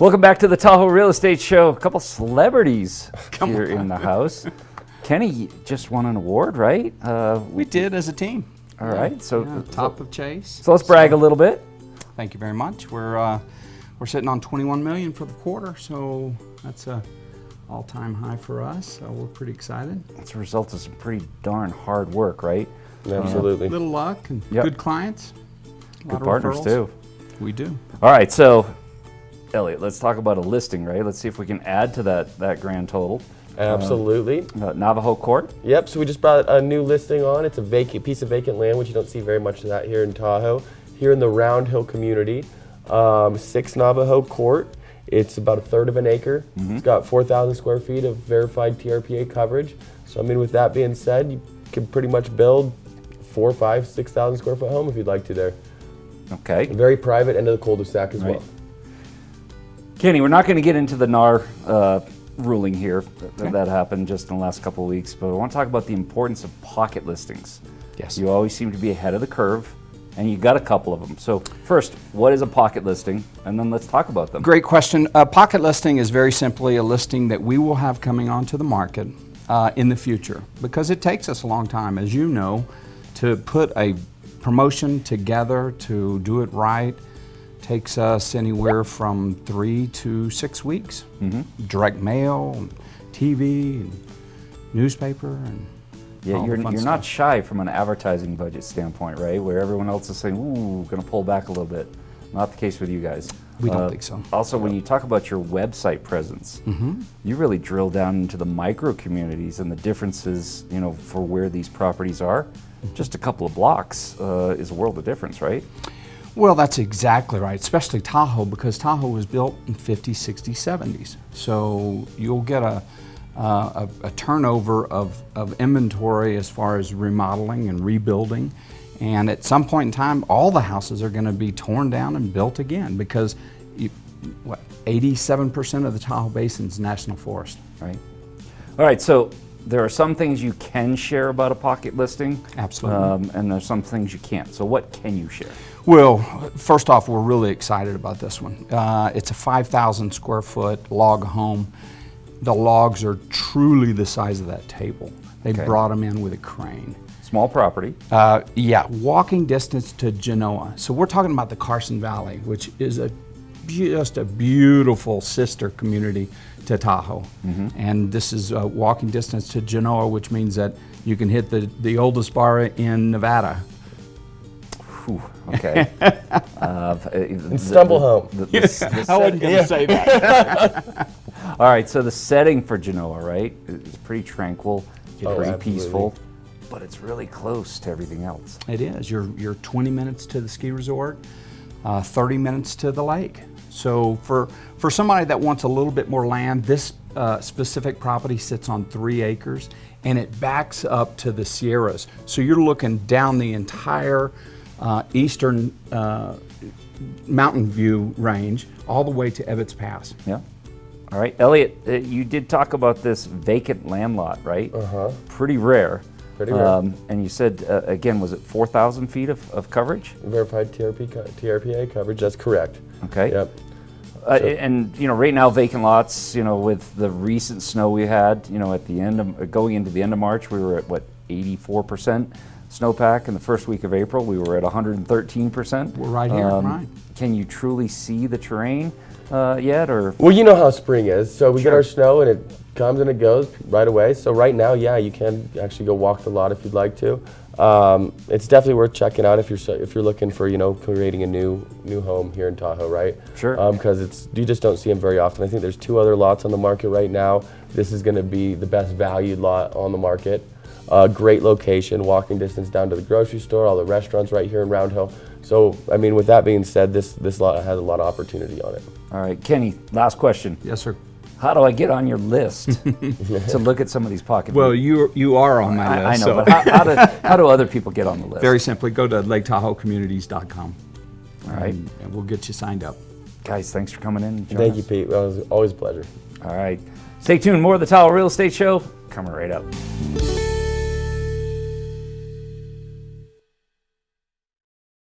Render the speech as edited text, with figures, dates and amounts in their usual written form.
Welcome back to the Tahoe Real Estate Show. A couple celebrities here in the house. Kenny just won an award, right? We did as a team. All right, so top of Chase. So let's brag a little bit. Thank you very much. We're sitting on $21 million for the quarter, so that's a all-time high for us. So we're pretty excited. It's a result of some pretty darn hard work, right? Absolutely. Little luck and good clients. Good partners too. We do. All right, so Elliot, let's talk about a listing, right? Let's see if we can add to that grand total. Absolutely. Navajo Court. Yep, so we just brought a new listing on. It's a vacant piece of vacant land, which you don't see very much of that here in Tahoe. Here in the Round Hill community, 6 Navajo Court. It's about a third of an acre. It's got 4,000 square feet of verified TRPA coverage. So I mean, with that being said, you can pretty much build 4, 5, 6,000 square foot home if you'd like to there. Okay. Very private, end of the cul-de-sac as well. Kenny, we're not going to get into the NAR ruling here that happened just in the last couple of weeks, but I want to talk about the importance of pocket listings. Yes. You always seem to be ahead of the curve, and you got a couple of them. So first, what is a pocket listing? And then let's talk about them. Great question. A pocket listing is very simply a listing that we will have coming onto the market in the future, because it takes us a long time, as you know, to put a promotion together, to do it right. Takes us anywhere from 3 to 6 weeks. Direct mail, TV, and newspaper, and yeah, you're not shy from an advertising budget standpoint, right? Where everyone else is saying, "Ooh, going to pull back a little bit." Not the case with you guys. We don't think so. Also, when you talk about your website presence, you really drill down into the micro communities and the differences, you know, for where these properties are. Just a couple of blocks is a world of difference, right? Well, that's exactly right, especially Tahoe, because Tahoe was built in 50s, 60s, 70s. So you'll get a turnover of inventory as far as remodeling and rebuilding. And at some point in time, all the houses are going to be torn down and built again, because 87% of the Tahoe Basin is national forest. Right. All right, so there are some things you can share about a pocket listing. Absolutely. And there's some things you can't. So what can you share? Well, first off, we're really excited about this one. It's a 5,000 square foot log home. The logs are truly the size of that table. They brought them in with a crane. Small property. Yeah, walking distance to Genoa. So we're talking about the Carson Valley, which is just a beautiful sister community to Tahoe. And this is walking distance to Genoa, which means that you can hit the oldest bar in Nevada. Whew, okay. Stumble home. I wasn't going to say that. All right, so the setting for Genoa, right, is pretty tranquil, pretty peaceful, but it's really close to everything else. It is. You're 20 minutes to the ski resort, 30 minutes to the lake. So for somebody that wants a little bit more land, this specific property sits on 3 acres, and it backs up to the Sierras. So you're looking down the entire eastern mountain view range all the way to Ebbets Pass. Yeah. All right, Elliot, you did talk about this vacant land lot, right? Pretty rare. Pretty rare. And you said, again, was it 4,000 feet of coverage? Verified TRPA coverage, that's correct. Okay. Yep. And you know, right now vacant lots, you know, with the recent snow we had, you know, at the end of going into the end of March, we were at what, 84% snowpack. In the first week of April, we were at 113%. We're right here. Right. Can you truly see the terrain yet, or? Well, you know how spring is. So we get our snow, and it comes and it goes right away. So right now, yeah, you can actually go walk the lot if you'd like to. It's definitely worth checking out if you're looking for, you know, creating a new home here in Tahoe, right? Sure. Because you just don't see them very often. I think there's 2 other lots on the market right now. This is going to be the best valued lot on the market. Great location, walking distance down to the grocery store, all the restaurants right here in Round Hill. So, I mean, with that being said, this lot has a lot of opportunity on it. All right, Kenny, last question. Yes, sir. How do I get on your list to look at some of these pocket? Well, you are on my list. I know, but how do other people get on the list? Very simply, go to LakeTahoeCommunities.com. All right. And we'll get you signed up. Guys, thanks for coming in. Thank you, Pete. It was always a pleasure. All right. Stay tuned. More of the Tahoe Real Estate Show coming right up.